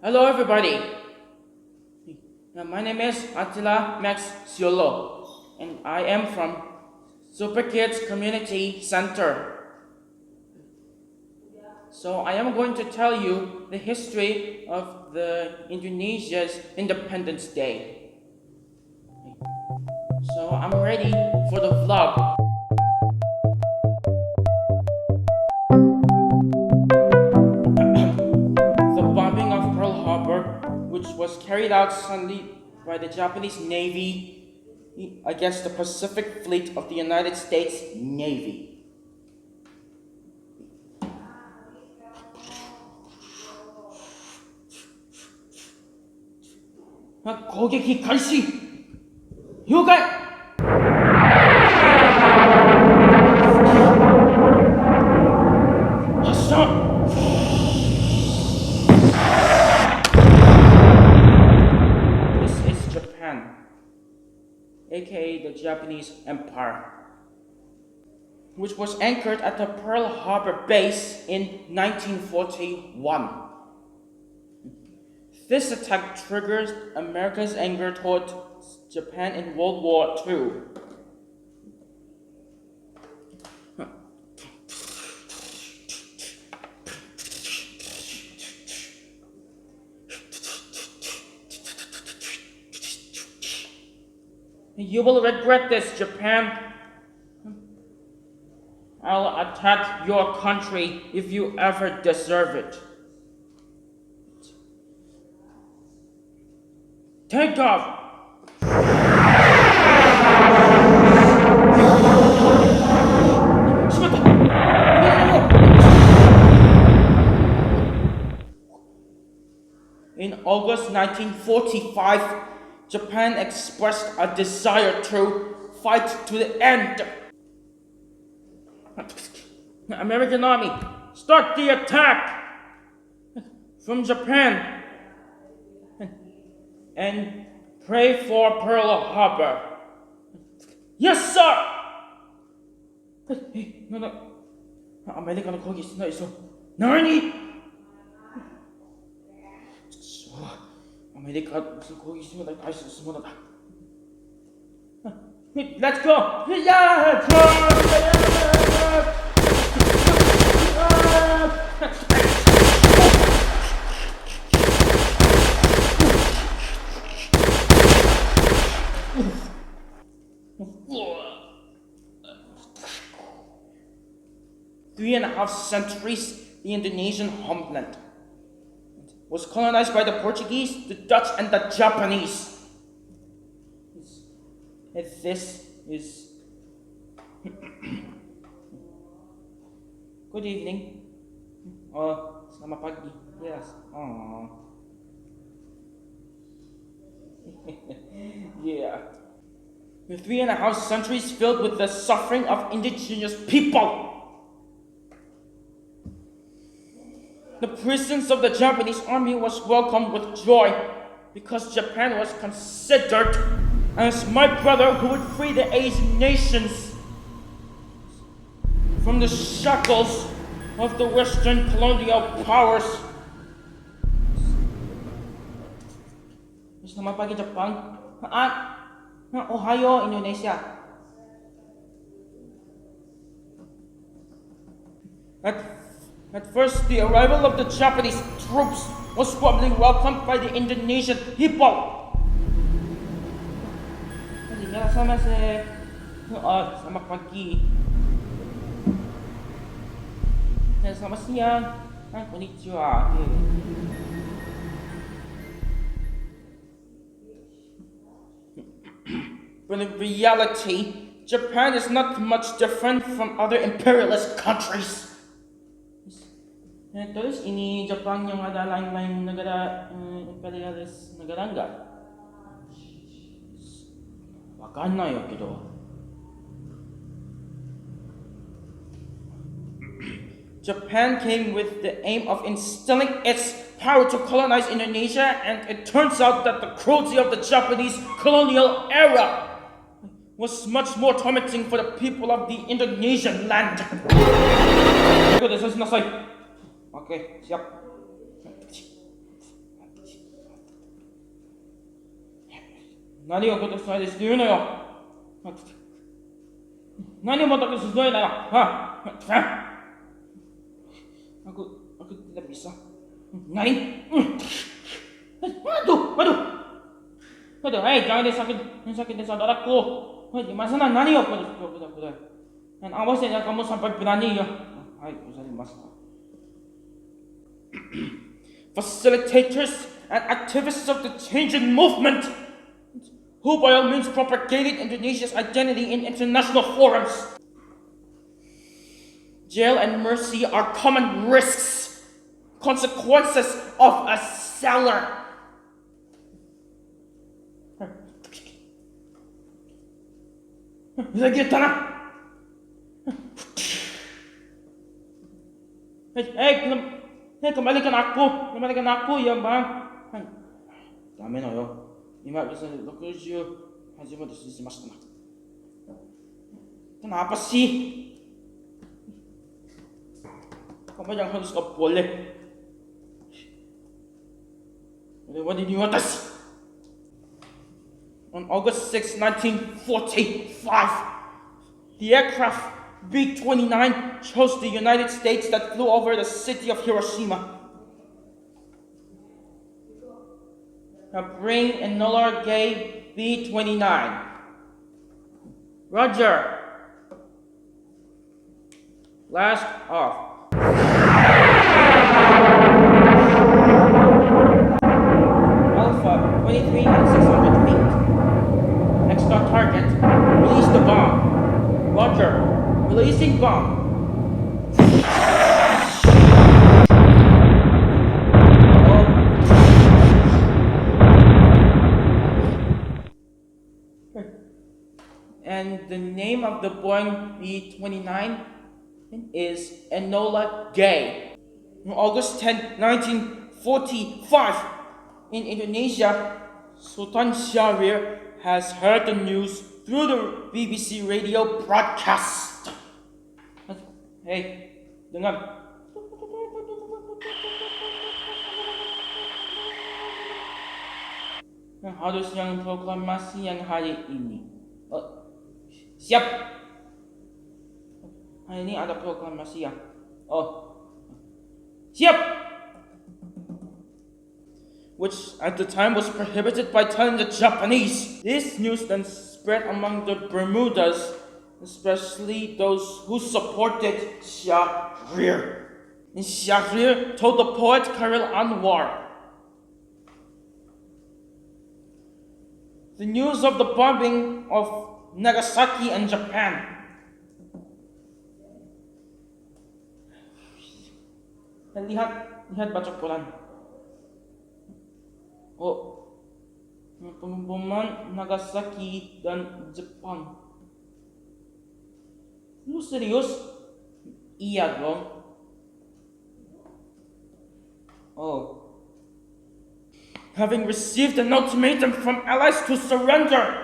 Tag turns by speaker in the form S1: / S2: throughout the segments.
S1: Hello, everybody. My name is Attila Max Siolo, and I am from Super Kids Community Center. So I am going to tell you the history of the Indonesia's Independence Day. So I'm ready for the vlog. The bombing of Pearl Harbor, which was carried out Sunday by the Japanese Navy against the Pacific Fleet of the United States Navy. 공격이開始! 요가!発射! This is Japan, aka the Japanese Empire, which was anchored at the Pearl Harbor base in 1941. This attack triggered America's anger toward Japan in World War II. You will regret this, Japan. I'll attack your country if you ever deserve it. Take off! In August 1945, Japan expressed a desire to fight to the end. American Army, start the attack! From Japan. And pray for Pearl Harbor. Yes, sir! No. アメリカの攻撃しないでしょ。何? アメリカの攻撃しないで対するものだ。Let's go! Yeah! Three and a half centuries, the Indonesian homeland was colonized by the Portuguese, the Dutch, and the Japanese. This is... Good evening. Selamat pagi. Yes. Yeah. The 3.5 centuries filled with the suffering of indigenous people. The presence of the Japanese army was welcomed with joy because Japan was considered as my brother who would free the Asian nations from the shackles of the Western colonial powers. Selamat pagi, Jepang. Ohio, Indonesia. At first, the arrival of the Japanese troops was warmly welcomed by the Indonesian people. Selamat pagi. Selamat siang. Konnichiwa. But in reality, Japan is not much different from other imperialist countries. Terus ini Jepang yang ada lain-lain negara imperialis negara enggak? Wakanai ya gitu. Japan came with the aim of instilling its power to colonize Indonesia, and it turns out that the cruelty of the Japanese colonial era was much more tormenting for the people of the Indonesian land. Okay, siap. 何をことしたいですというのよ。何をもとすごいなよ。Aku tidak bisa. Nani? Aduh. Hei, jangan disakitin saudaraku. Hei, di sana nani yo, kuda. Dan awas ya kamu sampai berani ya. Hai, gozaimasu. Facilitators and activists of the changing movement, who by all means propagated Indonesia's identity in international forums. Jail and mercy are common risks, consequences of a seller. Lagi tanah. Kembalikan aku ya bang. Dame no yo. Ima bisa 60 hajime to shimashita. Kenapa sih? Kamu yang harus gak boleh. What did you want us? On August 6, 1945, the aircraft B-29 chose the United States that flew over the city of Hiroshima. Now bring Enola Gay B-29. Roger. Blast off. Alpha 23 and 600 feet. Next on target. Release the bomb. Roger. Releasing bomb. And the name of the Boeing B-29 is Enola Gay. On August 10, 1945, in Indonesia, Sultan Syahrir has heard the news through the BBC radio broadcast. Hey, dengar. Harus yang proklamasi yang hari ini. Siap. Hari ini ada proklamasi ya. Siap. Which at the time was prohibited by telling the Japanese. This news then spread among the Bermudas, especially those who supported Syahrir. And Syahrir told the poet Khalil Anwar, the news of the bombing of Nagasaki and Japan. Lihat baca Quran. Pengeboman Nagasaki dan Jepang. Lu serius? Iya dong. Having received an ultimatum from allies to surrender.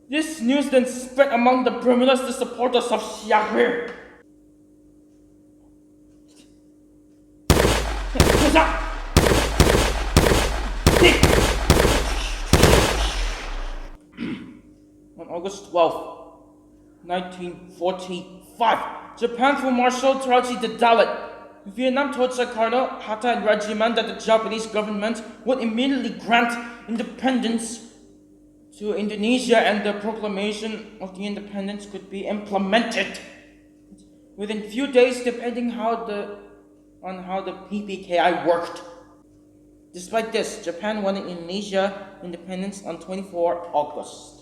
S1: This news then spread among the Bermudas, the supporters of Syahrir. On August 12, 1945, Japan through Marshal Taraji Dalit, Vietnam told Sukarno, Hatta and Rajiman that the Japanese government would immediately grant independence to Indonesia and the proclamation of the independence could be implemented within few days, depending on how the PPKI worked. Despite this, Japan wanted Indonesia independence on 24 August.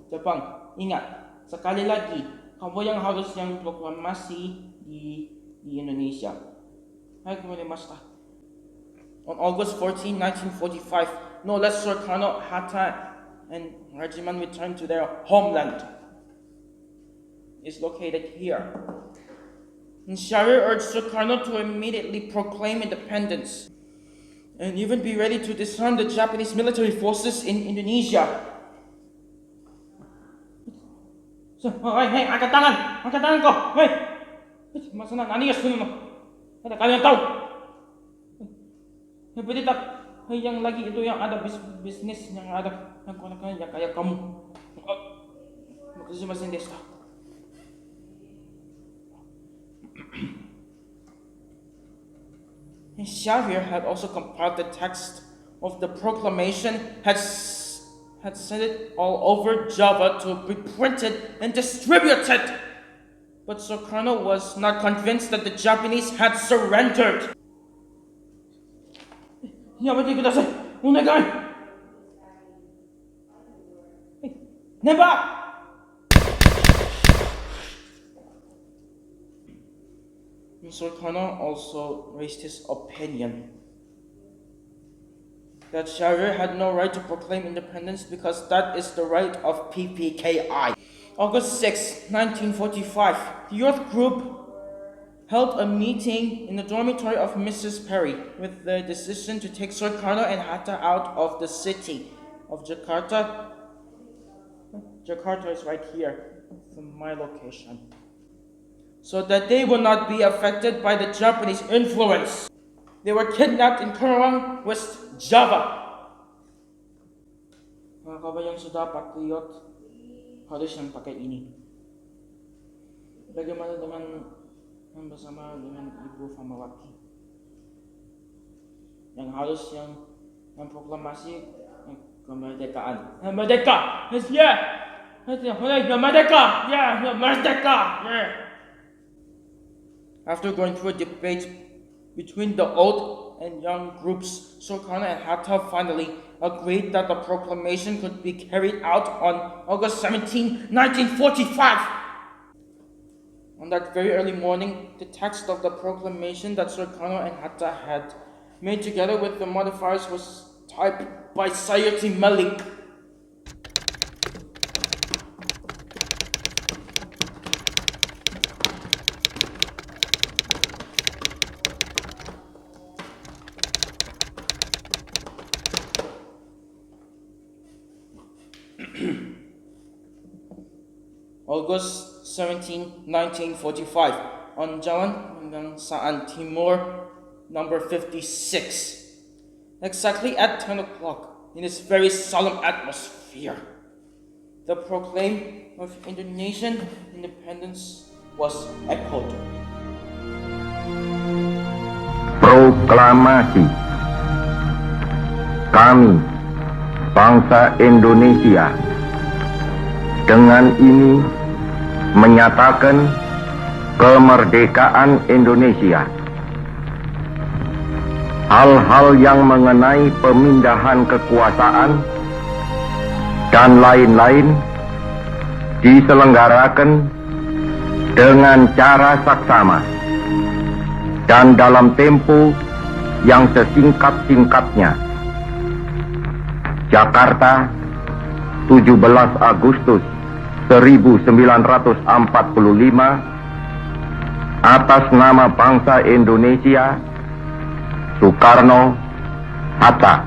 S1: Jepang, ingat, sekali lagi, kamu yang harus yang proklamasi di Indonesia. Hai, kumarimasu. On August 14, 1945, no less Sukarno, Hatta, and Rajiman returned to their homeland. It's located here. And Syahrir urged Sukarno to immediately proclaim independence and even be ready to disarm the Japanese military forces in Indonesia. Hey, angkat tangan kau. Hey, masa nani ya suno? Ada kalian tahu? Pwede tak, yang lagi itu yang ada bisnis yang ada yang kayak kamu. Makasih desu. Xavier had also compiled the text of the proclamation, had sent it all over Java to be printed and distributed. But Sukarno was not convinced that the Japanese had surrendered. Yamete kudasai, onegai! Never! Sukarno also raised his opinion that Xavier had no right to proclaim independence because that is the right of PPKI. August 6, 1945, the youth group held a meeting in the dormitory of Mrs. Perry with the decision to take Sukarno and Hatta out of the city of Jakarta. Jakarta is right here from my location, so that they will not be affected by the Japanese influence. They were kidnapped in Karawang, West Java. Mga kabayang sudah patriot, harus yang pakai ini. Bagaimana dengan yang bersama dengan Ibu Famawati? Yang harus yang proklamasi kemerdekaan. Merdeka! Yes, yeah! Merdeka! Yeah, merdeka! Yeah! After going through a debate between the old and young groups, Sukarno and Hatta finally agreed that the proclamation could be carried out on August 17, 1945. On that very early morning, the text of the proclamation that Sukarno and Hatta had made together with the modifiers was typed by Sayati Malik. August 17, 1945, on Jalan Pegangsaan Timur, number 56. Exactly at 10 o'clock, in this very solemn atmosphere, the proclaim of Indonesian independence was echoed.
S2: Proklamasi. Kami, bangsa Indonesia, dengan ini menyatakan kemerdekaan Indonesia. Hal-hal yang mengenai pemindahan kekuasaan dan lain-lain diselenggarakan dengan cara saksama dan dalam tempo yang sesingkat-singkatnya. Jakarta, 17 Agustus 1945, atas nama bangsa Indonesia, Soekarno, Hatta.